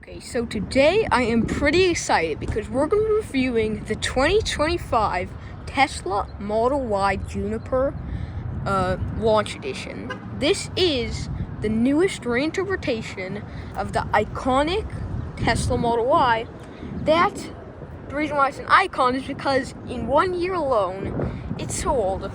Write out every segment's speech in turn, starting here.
Okay, so today I am pretty excited because we're going to be reviewing the 2025 Tesla Model Y Juniper launch edition. This is the newest reinterpretation of the iconic Tesla Model Y. The reason why it's an icon is because in 1 year alone, it sold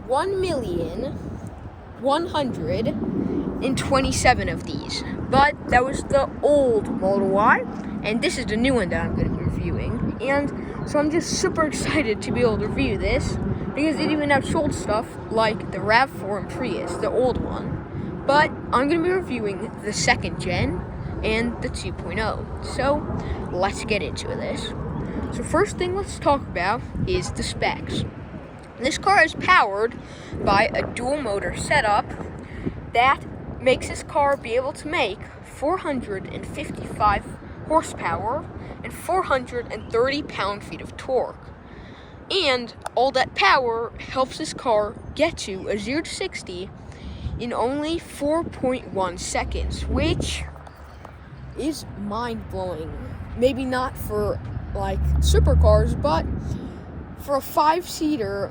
1,127,000 of these. But that was the old Model Y, and this is the new one that I'm going to be reviewing. And so I'm just super excited to be able to review this because it even outsold stuff like the RAV4 and Prius, the old one. But I'm going to be reviewing the second gen and the 2.0. So let's get into this. So first thing let's talk about is the specs. This car is powered by a dual motor setup that makes this car be able to make 455 horsepower and 430 pound-feet of torque. And all that power helps this car get to a 0 to 60 in only 4.1 seconds, which is mind-blowing. Maybe not for like supercars, but for a 5-seater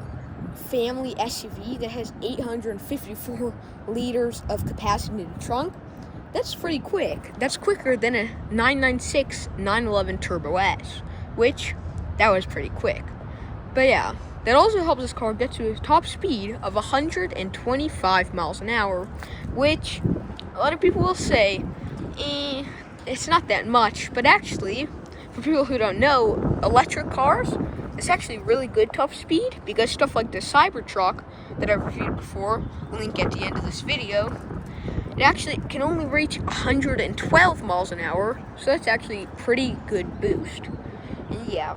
family SUV that has 854 liters of capacity in the trunk, that's pretty quick. That's quicker than a 996 911 Turbo S, which that was pretty quick. But yeah, that also helps this car get to a top speed of 125 miles an hour, which a lot of people will say, it's not that much, but actually, for people who don't know, electric cars, it's actually really good top speed because stuff like the Cybertruck that I've reviewed before, link at the end of this video, it actually can only reach 112 miles an hour, so that's actually a pretty good boost. And yeah,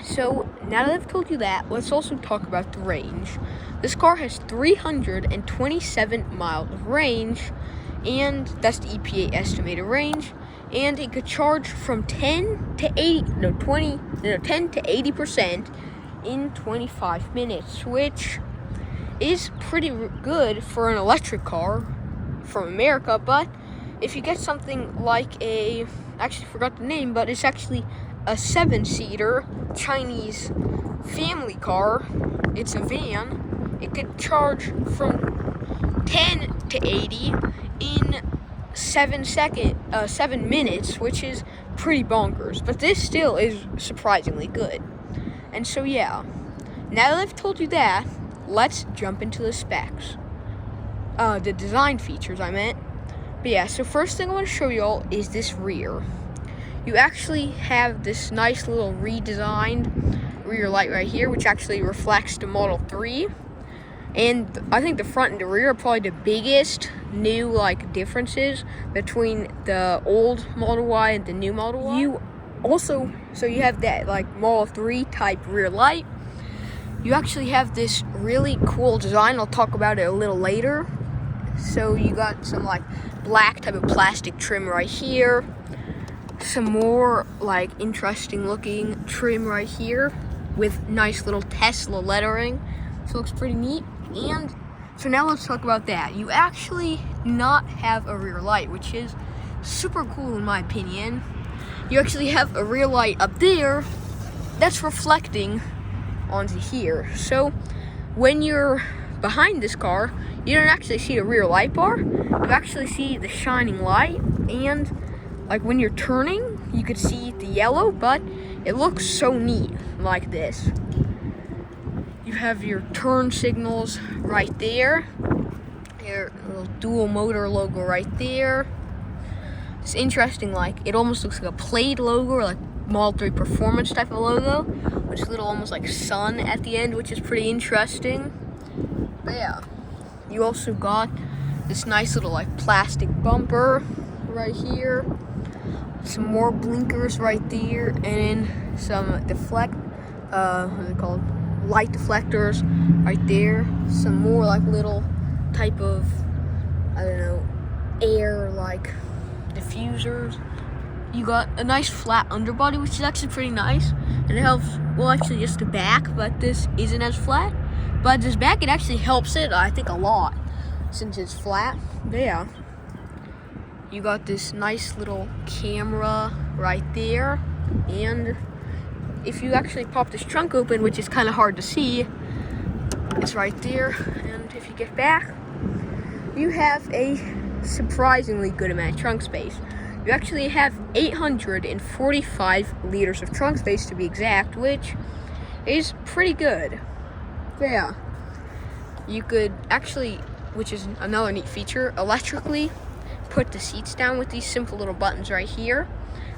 so now that I've told you that, let's also talk about the range. This car has 327 miles of range, and that's the EPA estimated range. And it could charge from 10 to 80% in 25 minutes, which is pretty good for an electric car from America. But if you get something like I actually forgot the name, but it's actually a 7-seater Chinese family car, it's a van, it could charge from 10 to 80 in 7 minutes, which is pretty bonkers, but this still is surprisingly good. And so yeah, now that I've told you that, let's jump into the specs. The design features I meant. But yeah, so first thing I want to show you all is this rear. You actually have this nice little redesigned rear light right here, which actually reflects the Model 3. And I think the front and the rear are probably the biggest new differences between the old Model Y and the new Model Y. You have that Model 3 type rear light. You actually have this really cool design. I'll talk about it a little later. So you got some black type of plastic trim right here. Some more interesting looking trim right here with nice little Tesla lettering. So it looks pretty neat. And so now let's talk about that. You actually not have a rear light, which is super cool in my opinion. You actually have a rear light up there that's reflecting onto here. So when you're behind this car, you don't actually see a rear light bar. You actually see the shining light, and when you're turning, you could see the yellow, but it looks so neat like this. You have your turn signals right there. Your little dual motor logo right there. It's interesting, it almost looks like a Plaid logo or Model 3 Performance type of logo, which is a little almost like sun at the end, which is pretty interesting. But yeah, you also got this nice little plastic bumper right here. Some more blinkers right there, and some what are they called? Light deflectors right there. Some more little type of air diffusers. You got a nice flat underbody, which is actually pretty nice, and it helps actually just the back, but this isn't as flat. But this back, it actually helps it I think a lot since it's flat. But yeah, You got this nice little camera right there, and if you actually pop this trunk open, which is kind of hard to see, it's right there. And if you get back, you have a surprisingly good amount of trunk space. You actually have 845 liters of trunk space to be exact, which is pretty good. Yeah, you could actually, which is another neat feature, electrically put the seats down with these simple little buttons right here.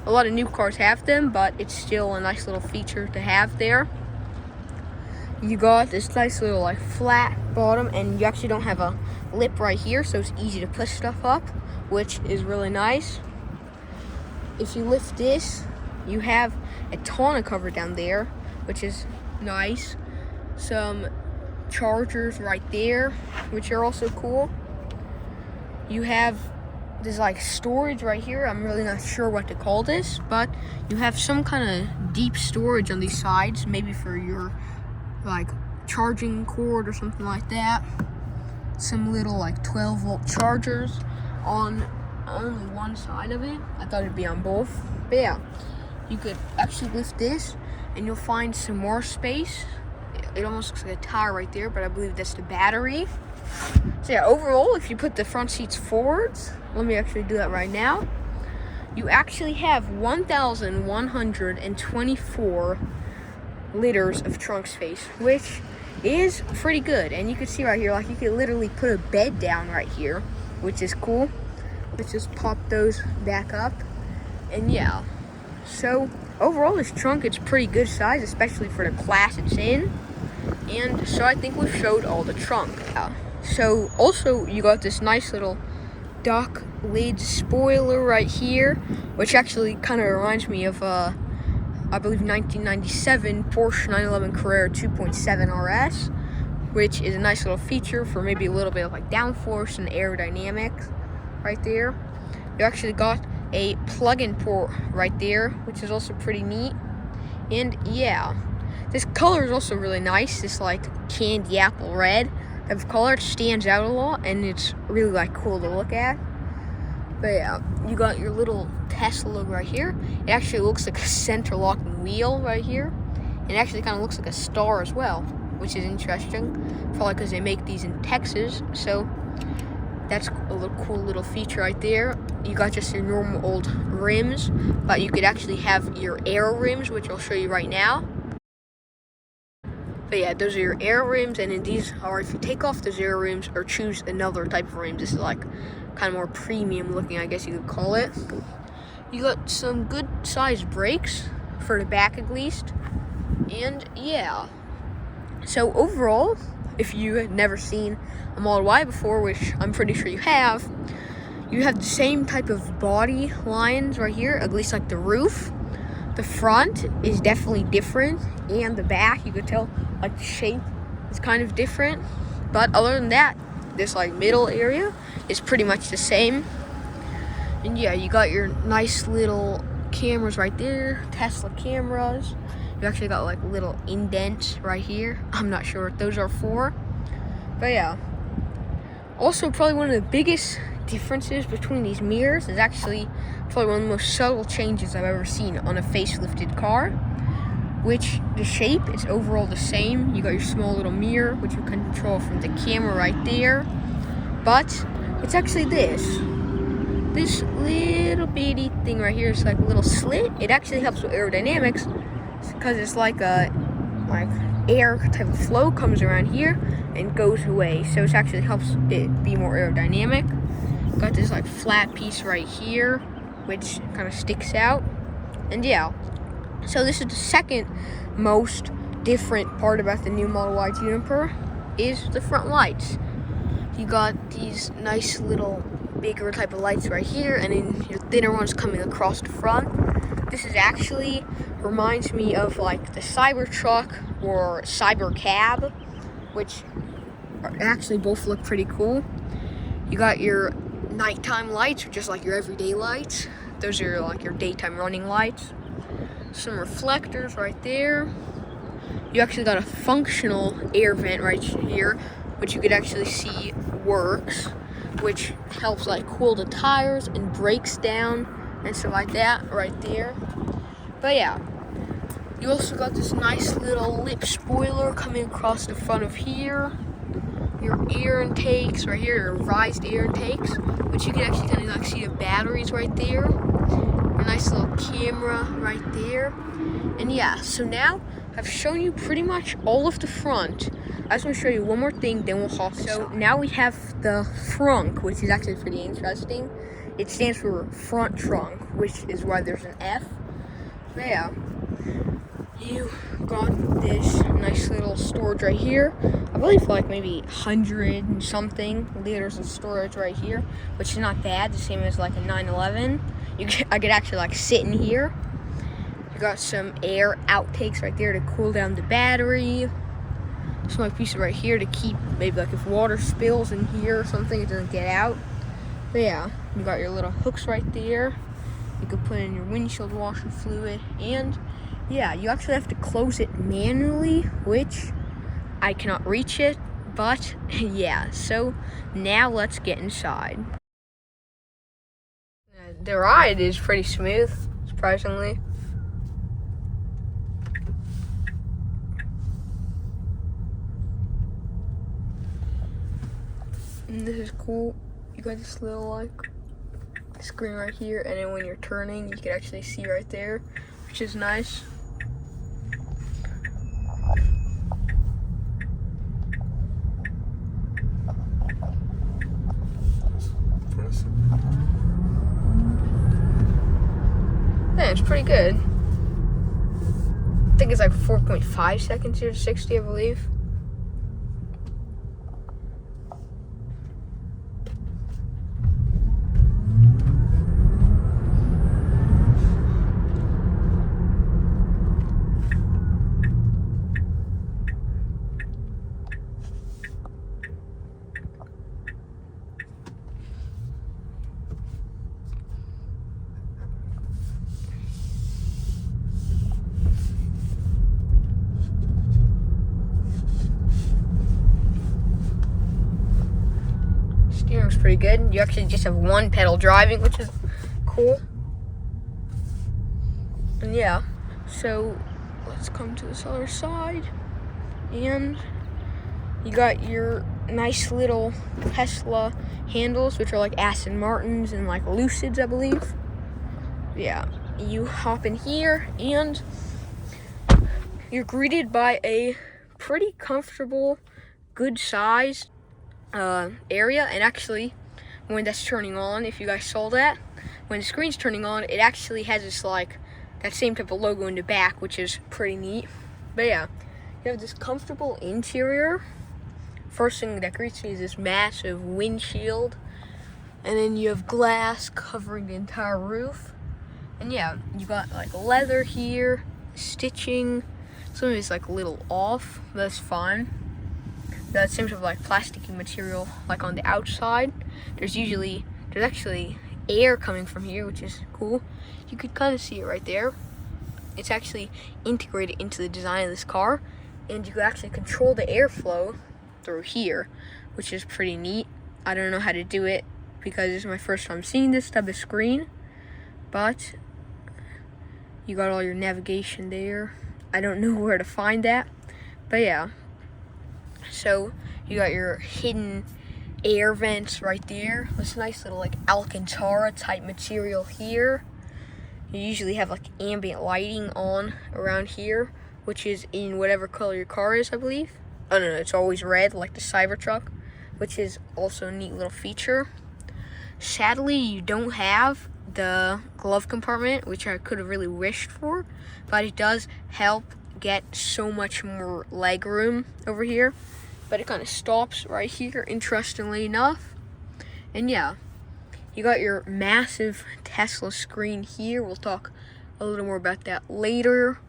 A lot of new cars have them, but it's still a nice little feature to have there. You got this nice little like flat bottom, and you actually don't have a lip right here, so it's easy to push stuff up, which is really nice. If you lift this, you have a tonneau cover down there, which is nice. Some chargers right there, which are also cool. You have this like storage right here. I'm really not sure what to call this, but you have some kind of deep storage on these sides, maybe for your like charging cord or something like that. Some little like 12-volt chargers on only one side of it. I thought it'd be on both, but yeah, you could actually lift this and you'll find some more space. It almost looks like a tire right there, but I believe that's the battery. So yeah, overall, if you put the front seats forwards, let me actually do that right now, you actually have 1,124 liters of trunk space, which is pretty good. And you can see right here, like you can literally put a bed down right here, which is cool. Let's just pop those back up. And yeah, so overall this trunk is pretty good size, especially for the class it's in. And so I think we've showed all the trunk. So also you got this nice little dock lid spoiler right here, which actually kind of reminds me of I believe 1997 Porsche 911 Carrera 2.7 RS, which is a nice little feature for maybe a little bit of like downforce and aerodynamics right there. You actually got a plug-in port right there, which is also pretty neat. And yeah, this color is also really nice. This like candy apple red type of color. It stands out a lot, and it's really like cool to look at. But yeah, you got your little Tesla logo right here. It actually looks like a center locking wheel right here. It actually kind of looks like a star as well, which is interesting, probably because they make these in Texas. So that's a little cool little feature right there. You got just your normal old rims, but you could actually have your aero rims, which I'll show you right now. But yeah, those are your aero rims, and then these are, if you take off those aero rims or choose another type of rim, this is like kind of more premium looking, I guess you could call it. You got some good sized brakes for the back at least. And yeah, so overall, if you had never seen a Model Y before, which I'm pretty sure you have the same type of body lines right here, at least like the roof. The front is definitely different, and the back, you could tell like the shape is kind of different. But other than that, this like middle area is pretty much the same. And yeah, you got your nice little cameras right there, Tesla cameras. You actually got like little indents right here. I'm not sure what those are for, but yeah. Also, probably one of the biggest differences between these mirrors is actually probably one of the most subtle changes I've ever seen on a facelifted car, which the shape is overall the same. You got your small little mirror, which you can control from the camera right there, but it's actually this little bitty thing right here. It's like a little slit. It actually helps with aerodynamics because it's like a air type of flow comes around here and goes away, so it actually helps it be more aerodynamic. Got this like flat piece right here, which kind of sticks out. And yeah, so this is the second most different part about the new Model Y Juniper is the front lights. You got these nice little bigger type of lights right here, and then your thinner ones coming across the front. This is actually reminds me of like the Cybertruck or Cybercab, which actually both look pretty cool. You got your nighttime lights, or just like your everyday lights. Those are like your daytime running lights. Some reflectors right there. You actually got a functional air vent right here, which you could actually see works. which helps like cool the tires and brakes down and stuff like that right there. But yeah, you also got this nice little lip spoiler coming across the front of here. Your air intakes right here, your revised air intakes, which you can actually kind of like see the batteries right there. A nice little camera right there. And yeah, so now I've shown you pretty much all of the front. I just want to show you one more thing, then we'll hop inside. So now we have the Frunk, which is actually pretty interesting. It stands for front trunk, which is why there's an F. But yeah, you got this nice little storage right here. I believe for like maybe 100 and something liters of storage right here, which is not bad, the same as like a 911. I could actually like sit in here. You got some air outtakes right there to cool down the battery. Some like pieces right here to keep maybe like if water spills in here or something, it doesn't get out. But yeah, you got your little hooks right there. You could put in your windshield washer fluid, and yeah, you actually have to close it manually, which I cannot reach it, but yeah, so now let's get inside. The ride is pretty smooth, surprisingly. And this is cool. You got this little like screen right here, and then when you're turning, you can actually see right there, which is nice. Yeah, it's pretty good. I think it's like 4.5 seconds here to 60, I believe. Steering's pretty good. You actually just have one pedal driving, which is cool. And yeah, so let's come to this other side. And you got your nice little Tesla handles, which are like Aston Martins and like Lucids, I believe. Yeah, you hop in here and you're greeted by a pretty comfortable, good sized area. And actually, when that's turning on, if you guys saw that, when the screen's turning on, it actually has this like that same type of logo in the back, which is pretty neat. But yeah, you have this comfortable interior. First thing that greets you is this massive windshield, and then you have glass covering the entire roof. And yeah, you got like leather here, stitching. Some of it's like a little off, but that's fine. That seems of like plasticky material like on the outside. There's actually air coming from here, which is cool. You could kind of see it right there. It's actually integrated into the design of this car, and you could actually control the airflow through here, which is pretty neat. I don't know how to do it because this is my first time seeing this type of screen, but you got all your navigation there. I don't know where to find that, but yeah. So you got your hidden air vents right there. This nice little like Alcantara type material here. You usually have like ambient lighting on around here, which is in whatever color your car is, I believe. Oh no, it's always red like the Cybertruck, which is also a neat little feature. Sadly, you don't have the glove compartment, which I could have really wished for, but it does help get so much more leg room over here. But it kind of stops right here, interestingly enough. And yeah, you got your massive Tesla screen here. We'll talk a little more about that later.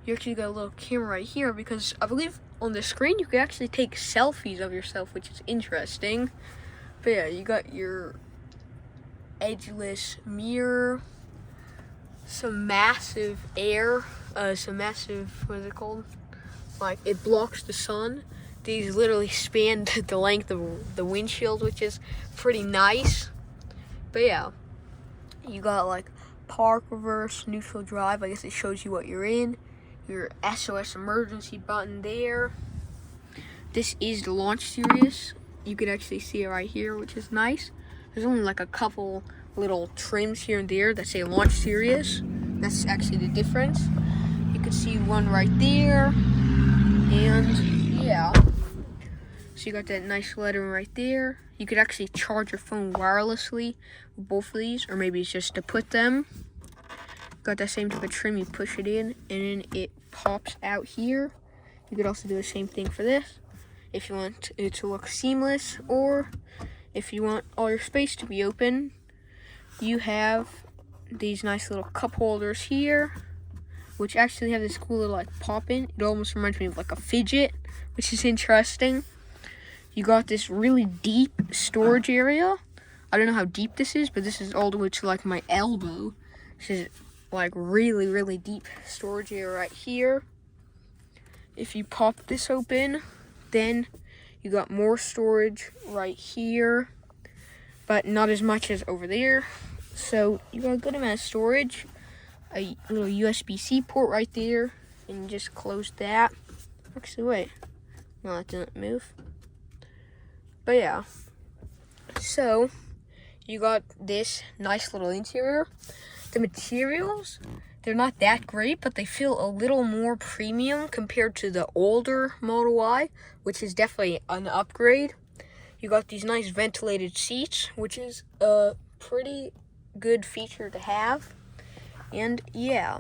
You actually got a little camera right here because I believe on the screen you can actually take selfies of yourself, which is interesting. But yeah, you got your edgeless mirror, some massive, what is it called? Like, it blocks the sun, these literally span the length of the windshield, which is pretty nice. But yeah, you got like park, reverse, neutral drive. I guess it shows you what you're in. Your SOS emergency button there. This is the launch series. You can actually see it right here, which is nice. There's only like a couple little trims here and there that say launch series. That's actually the difference. You can see one right there. And yeah. So you got that nice lettering right there. You could actually charge your phone wirelessly with both of these, or maybe it's just to put them. Got that same type of trim, you push it in, and then it pops out here. You could also do the same thing for this, if you want it to look seamless, or if you want all your space to be open. You have these nice little cup holders here, which actually have this cool little like pop in. It almost reminds me of like a fidget, which is interesting. You got this really deep storage area. I don't know how deep this is, but this is all the way to like my elbow. This is like really, really deep storage area right here. If you pop this open, then you got more storage right here, but not as much as over there. So you got a good amount of storage. A little USB-C port right there, and you just close that. Actually, wait. No, that didn't move. But yeah. So you got this nice little interior. The materials, they're not that great, but they feel a little more premium compared to the older Model Y, which is definitely an upgrade. You got these nice ventilated seats, which is a pretty good feature to have. And yeah,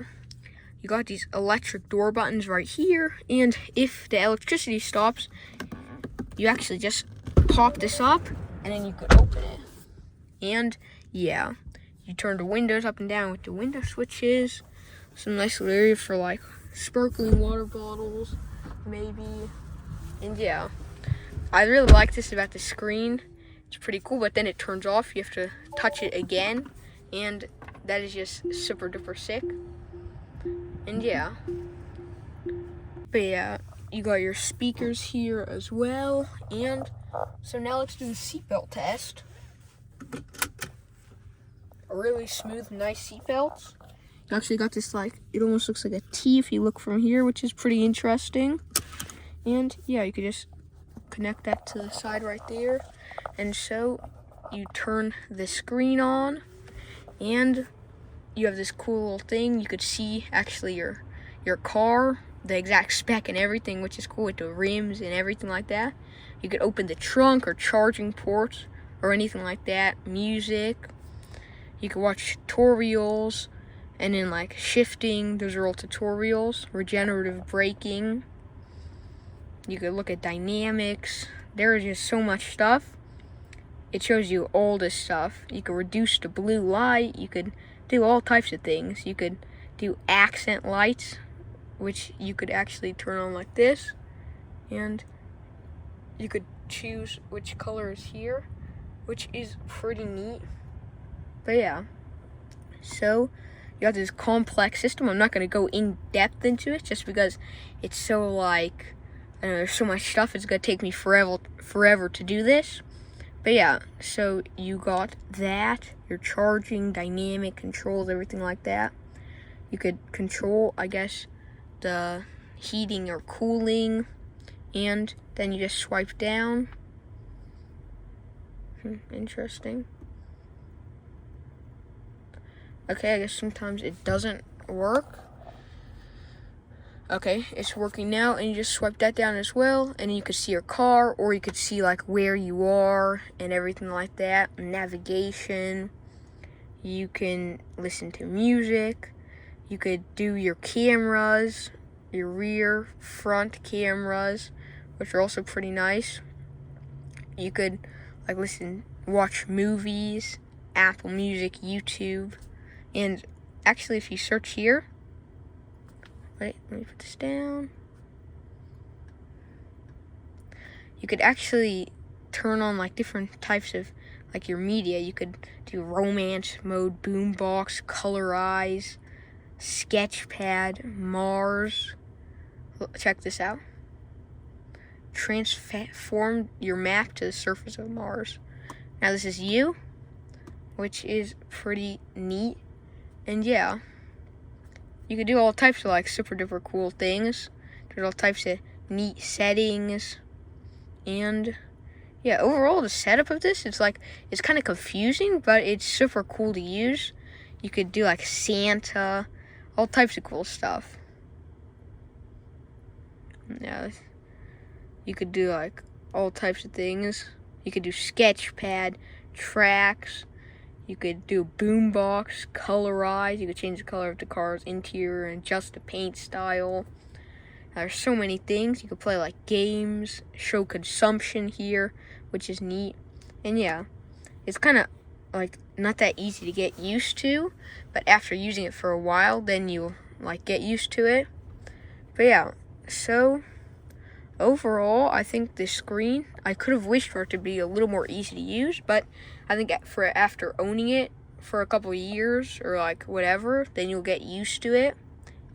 you got these electric door buttons right here, and if the electricity stops, you actually just pop this up, and then you could open it. And yeah, you turn the windows up and down with the window switches. Some nice little area for like sparkling water bottles, maybe. And yeah, I really like this about the screen. It's pretty cool, but then it turns off. You have to touch it again, and that is just super duper sick. And yeah. But yeah, you got your speakers here as well. And so now let's do the seatbelt test. A really smooth, nice seatbelts. You actually got this like, it almost looks like a T if you look from here, which is pretty interesting. And yeah, you could just connect that to the side right there. And so you turn the screen on, and you have this cool little thing. You could see actually your car, the exact spec and everything, which is cool, with the rims and everything like that. You could open the trunk or charging ports or anything like that. Music. You could watch tutorials, and then like shifting, those are all tutorials. Regenerative braking. You could look at dynamics. There is just so much stuff. It shows you all this stuff. You could reduce the blue light. You could do all types of things. You could do accent lights, which you could actually turn on like this, and you could choose which color is here, which is pretty neat. But yeah, so you got this complex system. I'm not going to go in depth into it just because it's so like, I don't know, there's so much stuff. It's going to take me forever to do this. But yeah, so you got that, your charging, dynamic controls, everything like that. You could control, I guess, the heating or cooling, and then you just swipe down. Interesting. Okay, I guess sometimes it doesn't work. Okay, it's working now, and you just swipe that down as well, and you could see your car, or you could see like where you are and everything like that. Navigation. You can listen to music. You could do your cameras, your rear, front cameras, which are also pretty nice. You could like watch movies, Apple Music, YouTube, and actually if you search here, wait, let me put this down. You could actually turn on like different types of like your media. You could do romance mode, boombox, colorize, sketchpad, Mars. Check this out. transformed your Mac to the surface of Mars. Now this is you, which is pretty neat. And yeah, you could do all types of like super duper cool things. There's all types of neat settings. And yeah, overall the setup of this, it's kind of confusing, but it's super cool to use. You could do like Santa, all types of cool stuff. Yeah, you could do like all types of things. You could do sketchpad, tracks. You could do boombox, colorize. You could change the color of the car's interior and adjust the paint style. There's so many things. You could play like games, show consumption here, which is neat. And yeah, it's kind of like not that easy to get used to, but after using it for a while, then you like get used to it. But yeah, so overall, I think this screen, I could have wished for it to be a little more easy to use, but I think after owning it for a couple of years or like whatever, then you'll get used to it.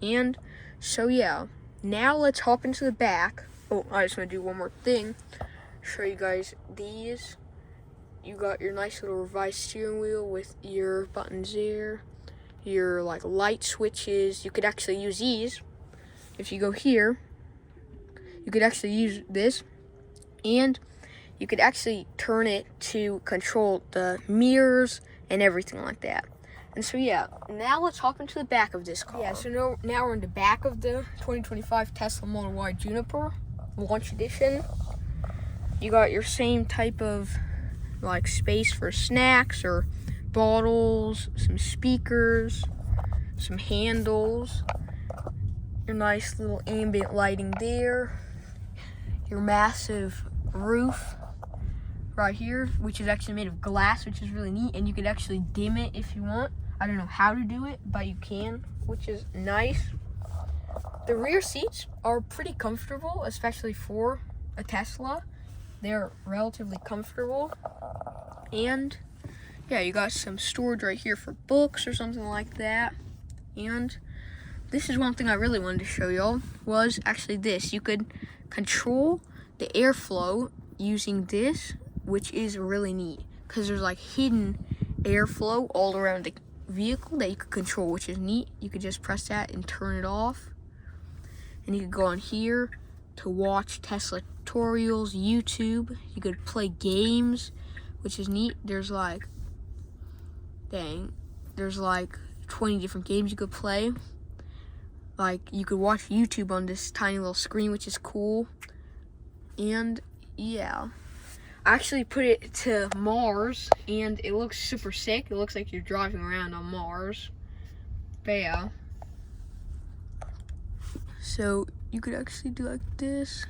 And so yeah, now let's hop into the back. Oh, I just want to do one more thing. Show you guys these. You got your nice little revised steering wheel with your buttons there, your like light switches. You could actually use these. If you go here, you could actually use this, and you could actually turn it to control the mirrors and everything like that. And so yeah, now let's hop into the back of this car. Yeah, so now we're in the back of the 2025 Tesla Model Y Juniper Launch Edition. You got your same type of like space for snacks or bottles, some speakers, some handles, your nice little ambient lighting there, your massive roof right here, which is actually made of glass, which is really neat, and you could actually dim it if you want. I don't know how to do it, but you can, which is nice. The rear seats are pretty comfortable, especially for a Tesla. They're relatively comfortable. And yeah, you got some storage right here for books or something like that. And this is one thing I really wanted to show y'all, was actually this. You could control the airflow using this, which is really neat, because there's like hidden airflow all around the vehicle that you could control, which is neat. You could just press that and turn it off. And you could go on here to watch Tesla tutorials, YouTube. You could play games, which is neat. There's like 20 different games you could play. Like, you could watch YouTube on this tiny little screen, which is cool. And yeah, I actually put it to Mars, and it looks super sick. It looks like you're driving around on Mars. But yeah, so you could actually do like this.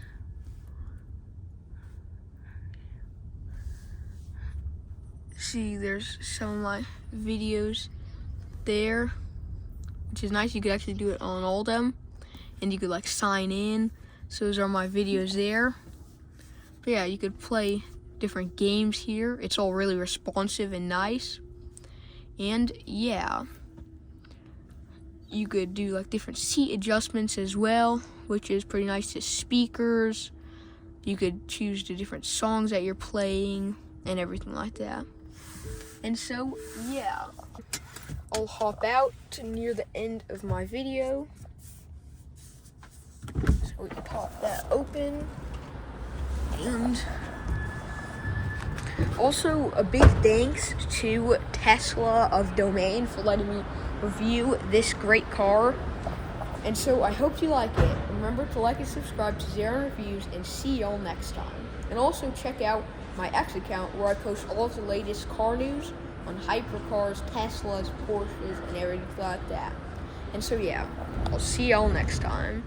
See, there's some of my videos there, which is nice. You could actually do it on all of them, and you could like sign in. So those are my videos there. But yeah, you could play different games here. It's all really responsive and nice. And yeah, you could do like different seat adjustments as well, which is pretty nice. To speakers, you could choose the different songs that you're playing and everything like that. And so yeah, I'll hop out to near the end of my video. So we can pop that open. And also a big thanks to Tesla of Domain for letting me review this great car. And so I hope you like it. Remember to like and subscribe to Xaaron Reviews, and see y'all next time. And also check out my X account, where I post all of the latest car news on hypercars, Teslas, Porsches, and everything like that. And so yeah, I'll see y'all next time.